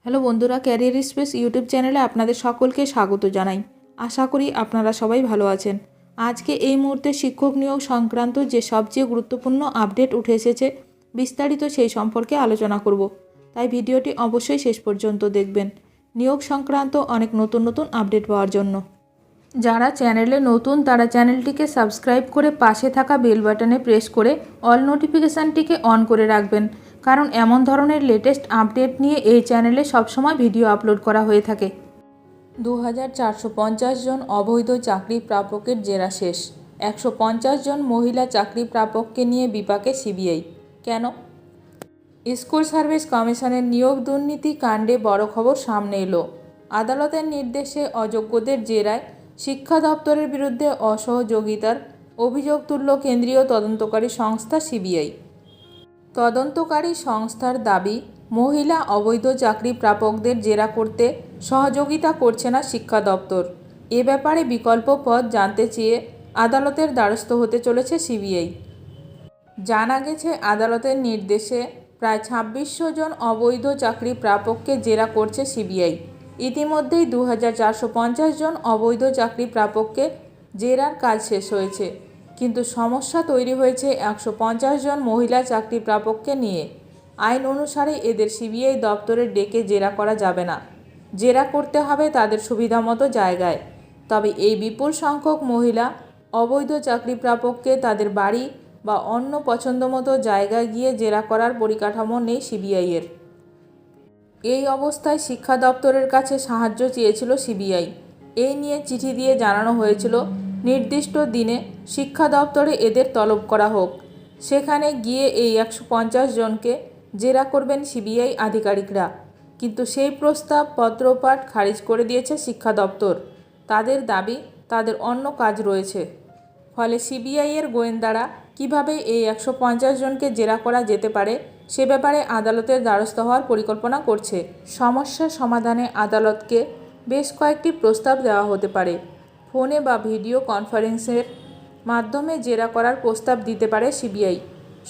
Hello বন্ধুরা, career space YouTube চ্যানেলে আপনাদের সকলকে স্বাগত জানাই। আশা করি আপনারা সবাই ভালো আছেন। আজকে এই মুহূর্তে শিক্ষক নিয়োগ সংক্রান্ত যে সবচেয়ে গুরুত্বপূর্ণ আপডেট উঠে এসেছে, বিস্তারিত সেই সম্পর্কে আলোচনা করব। তাই ভিডিওটি অবশ্যই শেষ পর্যন্ত দেখবেন নিয়োগ সংক্রান্ত অনেক নতুন নতুন আপডেট পাওয়ার জন্য। যারা চ্যানেলে নতুন তারা চ্যানেলটিকে সাবস্ক্রাইব করে পাশে থাকা বেল বাটনে প্রেস করে অল নোটিফিকেশানটিকে অন করে রাখবেন, কারণ এমন ধরনের লেটেস্ট আপডেট নিয়ে এই চ্যানেলে সবসময় ভিডিও আপলোড করা হয়ে থাকে। 2450 জন অবৈধ চাকরি প্রাপকের জেরা শেষ। 150 জন মহিলা চাকরি প্রাপককে নিয়ে বিপাকে সিবিআই। কেন? স্কুল সার্ভিস কমিশনের নিয়োগ দুর্নীতি কাণ্ডে বড় খবর সামনে এলো। আদালতের নির্দেশে অযোগ্যদের জেরায় শিক্ষা দপ্তরের বিরুদ্ধে অসহযোগিতার অভিযোগ তুলল কেন্দ্রীয় তদন্তকারী সংস্থা সিবিআই। তদন্তকারী সংস্থার দাবি, মহিলা অবৈধ চাকরি প্রাপকদের জেরা করতে সহযোগিতা করছে না শিক্ষা দপ্তর। এ ব্যাপারে বিকল্প পথ জানতে চেয়ে আদালতের দ্বারস্থ হতে চলেছে সিবিআই। জানা গেছে, আদালতের নির্দেশে প্রায় 2600 জন অবৈধ চাকরি প্রাপককে জেরা করছে সিবিআই। ইতিমধ্যেই 2450 জন অবৈধ চাকরি প্রাপককে জেরার কাজ শেষ হয়েছে, কিন্তু সমস্যা তৈরি হয়েছে 150 জন মহিলা চাকরি প্রাপককে নিয়ে। আইন অনুসারে এদের সিবিআই দপ্তরে ডেকে জেরা করা যাবে না, জেরা করতে হবে তাদের সুবিধামতো জায়গায়। তবে এই বিপুল সংখ্যক মহিলা অবৈধ চাকরি প্রাপককে তাদের বাড়ি বা অন্য পছন্দমতো জায়গায় গিয়ে জেরা করার পরিকাঠামো নেই সিবিআইয়ের। এই অবস্থায় শিক্ষা দপ্তরের কাছে সাহায্য চেয়েছিল সিবিআই। এই নিয়ে চিঠি দিয়ে জানানো হয়েছিল নির্দিষ্ট দিনে শিক্ষা দপ্তরে এদের তলব করা হোক। সেখানে গিয়ে এই 150 জনকে জেরা করবেন সিবিআই আধিকারিকরা, কিন্তু সেই প্রস্তাব পত্রপাঠ খারিজ করে দিয়েছে শিক্ষা দপ্তর। তাদের দাবি, তাদের অন্য কাজ রয়েছে। ফলে সিবিআইয়ের গোয়েন্দারা কিভাবে এই 150 জনকে জেরা করা যেতে পারে সে ব্যাপারে আদালতের দ্বারস্থ হওয়ার পরিকল্পনা করছে। সমস্যা সমাধানে আদালতকে বেশ কয়েকটি প্রস্তাব দেওয়া হতে পারে। ফোনে বা ভিডিও কনফারেন্সের মাধ্যমে জেরা করার প্রস্তাব দিতে পারে সিবিআই।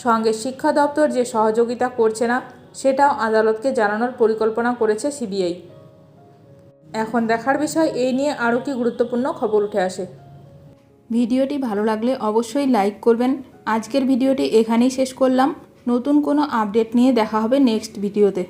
সঙ্গে শিক্ষা দপ্তর যে সহযোগিতা করছে না সেটাও আদালতকে জানানোর পরিকল্পনা করেছে সিবিআই। এখন দেখার বিষয় এই নিয়ে আরও কি গুরুত্বপূর্ণ খবর উঠে আসে। ভিডিওটি ভালো লাগলে অবশ্যই লাইক করবেন। আজকের ভিডিওটি এখানেই শেষ করলাম। নতুন কোনো আপডেট নিয়ে দেখা হবে নেক্সট ভিডিওতে।